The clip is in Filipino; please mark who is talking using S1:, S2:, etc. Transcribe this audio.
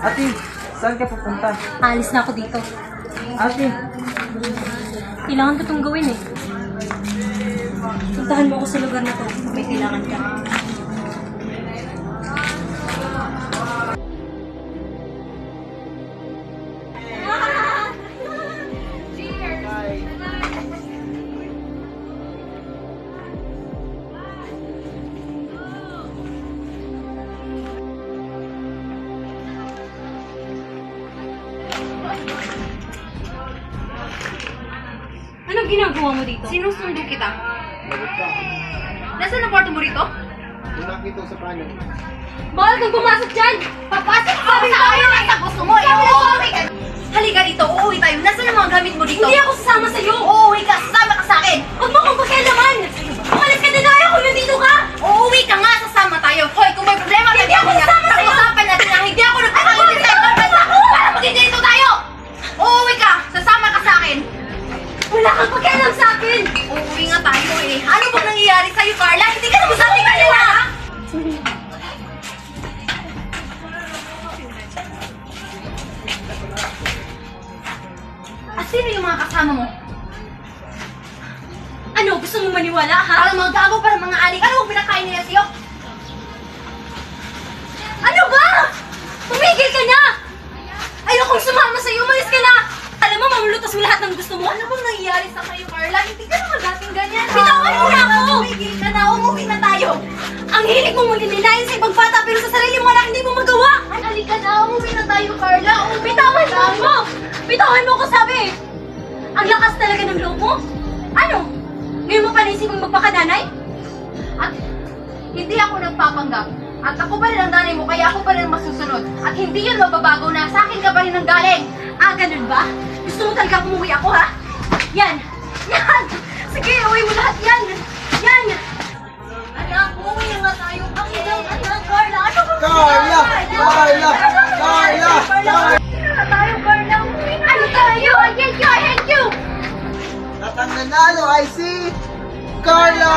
S1: Ate, saan ka pupunta?
S2: Alis na ako dito.
S1: Ate,
S2: Kailangan ko itong gawin eh. Puntahan mo ako sa lugar na to. May kailangan ka. Anong ginagawa mo dito?
S3: Sinusundo kita.
S4: Lagot ka.
S3: Nasaan ang kwarto mo rito?
S4: Yung nakita ko sa panel.
S2: Bawal kang pumasok dyan!
S3: Papasok ka sa akin sa gusto mo. Uuwi ka. Halika dito, uuwi tayo. Nasaan ang mga gamit mo dito?
S2: Hindi ako sasama sa'yo!
S3: Uuwi ka, sasama ka sa akin.
S2: Huwag mo akong pakialaman! Umalis ka na na! Ayaw ko nandito ka!
S3: Uuwi ka nga, sasama tayo. Hoy, kung may problema
S2: Hindi ako sasama sa'yo!
S3: Pag-usapan natin na hindi ako nagpapagod sa ibang bansa para magiging tayo. Uuwi ka, sasama ka sa akin.
S2: Wala kang pakialam sa akin!
S3: Uuwi nga tayo eh. Ano bang nangyayari sa'yo, Carla? Hindi ka naman sa ating kanila, ha? At sino yung mga kasama mo?
S2: Ano? Gusto mo maniwala, ha?
S3: Parang mga gago, parang mga alik. Ano bang pinakain nila sa'yo?
S2: Ano ba? Tumigil ka na! Ayokong sumama sa'yo! Umalis ka na! Alam mo, mamulutas mo lahat ng gusto mo?
S3: Ano bang nangyayari sa kayo, Carla? Hindi ka naman dating ganyan.
S2: Bitawan mo na ako!
S3: Tumigil ka na, umuwi na tayo.
S2: Ang hilig mong magnilinayin sa ibang bata pero sa sarili mo anak hindi mo magawa!
S3: Halika na, umuwi na tayo, Carla.
S2: Bitawan mo ako! Bitawan mo ako, sabi! Ang lakas talaga ng loob mo? Ano? Ngayon mo pa naisipang magpakananay?
S3: At hindi ako nagpapanggap. At ako pa rin ang nanay mo, kaya ako pa rin ang masusunod. At hindi yun mababago na sa akin ka pa rin ang galing.
S2: Ah, ganun ba? Gusto mo talaga umuwi ako, ha? Yan! Yan! Sige, uwi mo lahat yan! Yan!
S3: Anak, umuwi na nga tayo. Ang ilang anak, Carla. Ano ba?
S4: Carla! Carla! Carla!
S3: Umuwi na tayo, Carla. Umuwi na tayo. I hate you, I hate you.
S4: At ang nanalo ay si Carla!